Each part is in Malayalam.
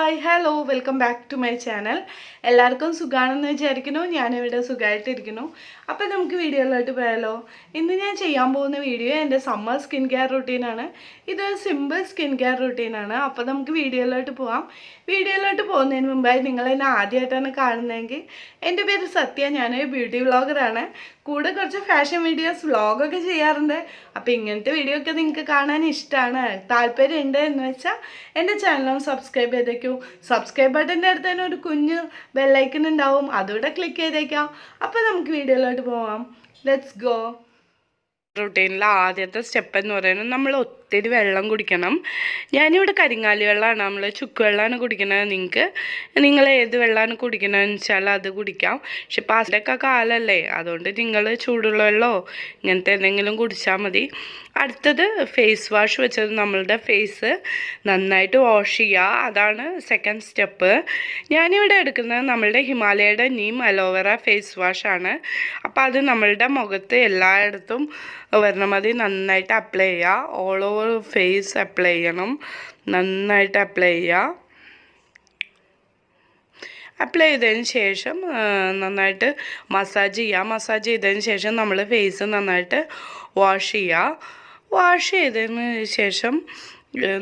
Hi hello welcome back to my channel. എല്ലാവർക്കും സുഖമാണെന്ന് വിചാരിക്കുന്നു. ഞാനിവിടെ സുഖമായിട്ടിരിക്കുന്നു. അപ്പോൾ നമുക്ക് വീഡിയോയിലോട്ട് പോയാലോ. ഇന്ന് ഞാൻ ചെയ്യാൻ പോകുന്ന വീഡിയോ എൻ്റെ സമ്മർ സ്കിൻ കെയർ റുട്ടീനാണ്. ഇതൊരു സിമ്പിൾ സ്കിൻ കെയർ റുട്ടീനാണ്. അപ്പോൾ നമുക്ക് വീഡിയോയിലോട്ട് പോകാം. വീഡിയോയിലോട്ട് പോകുന്നതിന് മുമ്പായി നിങ്ങൾ എന്നെ ആദ്യമായിട്ടാണ് കാണുന്നതെങ്കിൽ എൻ്റെ പേര് സത്യ, ഞാനൊരു ബ്യൂട്ടി വ്ളോഗറാണ്. കൂടെ കുറച്ച് ഫാഷൻ വീഡിയോസ് വ്ളോഗൊക്കെ ചെയ്യാറുണ്ട്. അപ്പോൾ ഇങ്ങനത്തെ വീഡിയോ ഒക്കെ നിങ്ങൾക്ക് കാണാൻ ഇഷ്ടമാണ്, താല്പര്യമുണ്ട് എന്ന് വെച്ചാൽ എൻ്റെ ചാനലും സബ്സ്ക്രൈബ് ചെയ്തേക്കൂ. സബ്സ്ക്രൈബ് ബട്ടൻ്റെ അടുത്ത് തന്നെ ഒരു കുഞ്ഞ് ബെല്ലൈക്കൺ ഉണ്ടാവും, അതുകൂടെ ക്ലിക്ക് ചെയ്തേക്കാം. അപ്പോൾ നമുക്ക് വീഡിയോയിലോട്ട് പോവാം. Let's go. റുട്ടീനിലെ ആദ്യത്തെ സ്റ്റെപ്പ് എന്ന് പറയുന്നത് നമ്മൾ ഒത്തിരി വെള്ളം കുടിക്കണം. ഞാനിവിടെ കരിങ്ങാലി വെള്ളമാണ്, നമ്മൾ ചുക്ക് വെള്ളമാണ് കുടിക്കുന്നത്. നിങ്ങൾ ഏത് വെള്ളമാണ് കുടിക്കണമെന്ന് വെച്ചാൽ അത് കുടിക്കാം. പക്ഷെ ഇപ്പോൾ അതിൻ്റെയൊക്കെ കാലമല്ലേ, അതുകൊണ്ട് നിങ്ങൾ ചൂടുള്ള വെള്ളമോ ഇങ്ങനത്തെ എന്തെങ്കിലും കുടിച്ചാൽ മതി. അടുത്തത് ഫേസ് വാഷ് വെച്ചത് നമ്മളുടെ ഫേസ് നന്നായിട്ട് വാഷ് ചെയ്യുക, അതാണ് സെക്കൻഡ് സ്റ്റെപ്പ്. ഞാനിവിടെ എടുക്കുന്നത് നമ്മളുടെ ഹിമാലയയുടെ നീം അലോവേറ ഫേസ് വാഷാണ്. അപ്പോൾ അത് നമ്മളുടെ മുഖത്ത് എല്ലായിടത്തും വരണം. മതി നന്നായിട്ട് അപ്ലൈ ചെയ്യുക, ഓൾ ഓവർ ഫേസ് അപ്ലൈ ചെയ്യണം. നന്നായിട്ട് അപ്ലൈ ചെയ്യുക. അപ്ലൈ ചെയ്തതിന് ശേഷം നന്നായിട്ട് മസാജ് ചെയ്യുക. മസാജ് ചെയ്തതിന് ശേഷം നമ്മൾ ഫേസ് നന്നായിട്ട് വാഷ് ചെയ്യുക. വാഷ് ചെയ്തതിന് ശേഷം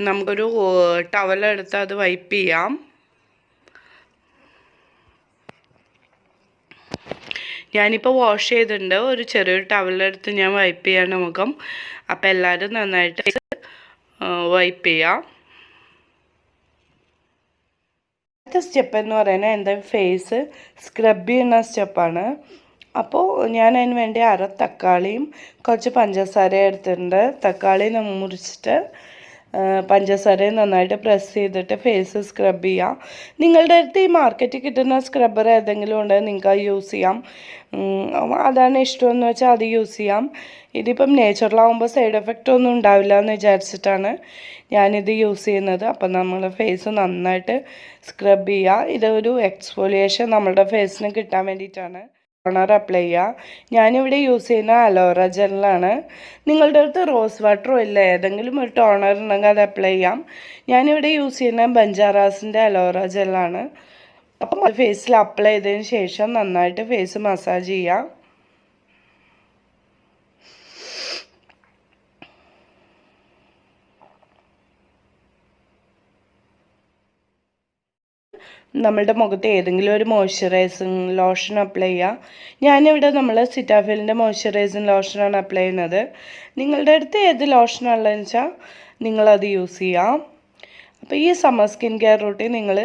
നമുക്കൊരു ടവലെടുത്ത് അത് വൈപ്പ് ചെയ്യാം. ഞാനിപ്പോൾ വാഷ് ചെയ്തിട്ടുണ്ട്. ഒരു ചെറിയൊരു ടവലെടുത്ത് ഞാൻ വൈപ്പ് ചെയ്യാണ് മുഖം. അപ്പോൾ എല്ലാവരും നന്നായിട്ട് വൈപ്പ് ചെയ്യാം. അടുത്ത സ്റ്റെപ്പ് എന്ന് പറയുന്നത് എൻ്റെ ഫേസ് സ്ക്രബ് ചെയ്യുന്ന സ്റ്റെപ്പാണ്. അപ്പോൾ ഞാൻ അതിന് വേണ്ടി അര തക്കാളിയും കുറച്ച് പഞ്ചസാരയും എടുത്തിട്ടുണ്ട്. തക്കാളി മുറിച്ചിട്ട് പഞ്ചസാരയും നന്നായിട്ട് പ്രസ് ചെയ്തിട്ട് ഫേസ് സ്ക്രബ് ചെയ്യാം. നിങ്ങളുടെ അടുത്ത് ഈ മാർക്കറ്റിൽ കിട്ടുന്ന സ്ക്രബ്ബർ ഏതെങ്കിലും ഉണ്ടെങ്കിൽ നിങ്ങൾക്ക് അത് യൂസ് ചെയ്യാം. അതാണ് ഇഷ്ടമെന്ന് വെച്ചാൽ അത് യൂസ് ചെയ്യാം. ഇതിപ്പം നേച്ചുറലാവുമ്പോൾ സൈഡ് എഫക്റ്റ് ഒന്നും ഉണ്ടാവില്ല എന്ന് വിചാരിച്ചിട്ടാണ് ഞാനിത് യൂസ് ചെയ്യുന്നത്. അപ്പം നമ്മൾ ഫേസ് നന്നായിട്ട് സ്ക്രബ് ചെയ്യുക. ഇതൊരു എക്സ്ഫോലിയേഷൻ നമ്മുടെ ഫേസിന് കിട്ടാൻ വേണ്ടിയിട്ടാണ്. ടോണർ അപ്ലൈ ചെയ്യുക. ഞാനിവിടെ യൂസ് ചെയ്യുന്ന അലോവേറ ജെല്ലാണ്. നിങ്ങളുടെ അടുത്ത് റോസ് വാട്ടറോ ഇല്ല ഏതെങ്കിലും ഒരു ടോണർ ഉണ്ടെങ്കിൽ അത് അപ്ലൈ ചെയ്യാം. ഞാനിവിടെ യൂസ് ചെയ്യുന്ന ബഞ്ചാറാസിൻ്റെ അലോവേറ ജെല്ലാണ്. അപ്പം ഫേസിൽ അപ്ലൈ ചെയ്തതിന് ശേഷം നന്നായിട്ട് ഫേസ് മസാജ് ചെയ്യുക. നമ്മളുടെ മുഖത്ത് ഏതെങ്കിലും ഒരു മോയ്സ്ചറൈസിങ് ലോഷൻ അപ്ലൈ ചെയ്യുക. ഞാനിവിടെ നമ്മൾ സിറ്റാഫിലിൻ്റെ മോയ്സ്ചറൈസിങ് ലോഷനാണ് അപ്ലൈ ചെയ്യുന്നത്. നിങ്ങളുടെ അടുത്ത് ഏത് ലോഷനാണുള്ളതെന്ന് വെച്ചാൽ നിങ്ങളത് യൂസ് ചെയ്യാം. അപ്പോൾ ഈ സമ്മർ സ്കിൻ കെയർ റൂട്ടീൻ നിങ്ങൾ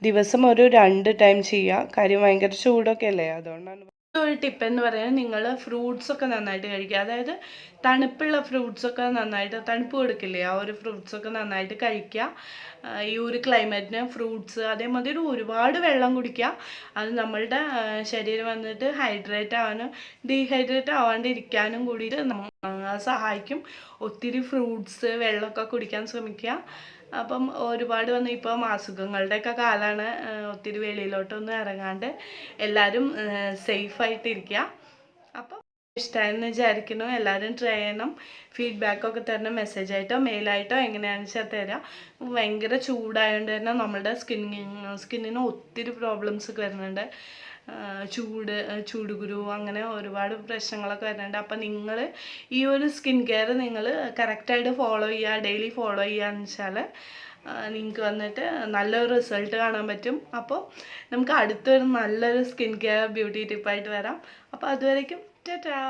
ദിവസം ഒരു 2 ടൈം ചെയ്യുക. കാര്യം ഭയങ്കര ചൂടൊക്കെ അല്ലേ, അതുകൊണ്ടാണ്. ഒരു ടിപ്പ് എന്ന് പറയുന്നത് നിങ്ങൾ ഫ്രൂട്ട്സൊക്കെ നന്നായിട്ട് കഴിക്കുക. അതായത് തണുപ്പുള്ള ഫ്രൂട്ട്സൊക്കെ നന്നായിട്ട്, തണുപ്പ് കൊടുക്കില്ലേ, ആ ഒരു ഫ്രൂട്ട്സൊക്കെ നന്നായിട്ട് കഴിക്കുക. ഈ ഒരു ക്ലൈമറ്റിന് ഫ്രൂട്ട്സ്, അതേമാതിരി ഒരുപാട് വെള്ളം കുടിക്കുക. അത് നമ്മളുടെ ശരീരം വന്നിട്ട് ഹൈഡ്രേറ്റ് ആവാനും ഡീഹൈഡ്രേറ്റ് ആവാണ്ടിരിക്കാനും കൂടിയിട്ട് സഹായിക്കും. ഒത്തിരി ഫ്രൂട്ട്സ് വെള്ളമൊക്കെ കുടിക്കാൻ ശ്രമിക്കുക. അപ്പം ഒരുപാട് ഇപ്പം അസുഖങ്ങളുടെയൊക്കെ കാലമാണ്. ഒത്തിരി വെളിയിലോട്ടൊന്നും ഇറങ്ങാണ്ട് എല്ലാവരും സേഫായിട്ടിരിക്കുക. അപ്പം ഇഷ്ടമായെന്ന് വിചാരിക്കുന്നു. എല്ലാവരും ട്രൈ ചെയ്യണം. ഫീഡ്ബാക്കൊക്കെ തരണം, മെസ്സേജായിട്ടോ മെയിലായിട്ടോ എങ്ങനെയാണെന്ന് വെച്ചാൽ തരാം. ഭയങ്കര ചൂടായതുകൊണ്ട് തന്നെ നമ്മുടെ സ്കിന്നിന് ഒത്തിരി പ്രോബ്ലംസ് ഒക്കെ വരുന്നുണ്ട്. ചൂടുകുരു അങ്ങനെ ഒരുപാട് പ്രശ്നങ്ങളൊക്കെ വരുന്നുണ്ട്. അപ്പം നിങ്ങൾ ഈ ഒരു സ്കിൻ കെയർ നിങ്ങൾ കറക്റ്റായിട്ട് ഫോളോ ചെയ്യുക, ഡെയിലി ഫോളോ ചെയ്യുകയെന്ന് വെച്ചാൽ നിങ്ങൾക്ക് വന്നിട്ട് നല്ലൊരു റിസൾട്ട് കാണാൻ പറ്റും. അപ്പോൾ നമുക്ക് അടുത്തൊരു നല്ലൊരു സ്കിൻ കെയർ ബ്യൂട്ടി ടിപ്പായിട്ട് വരാം. അപ്പോൾ അതുവരേക്കും ടാറ്റാ.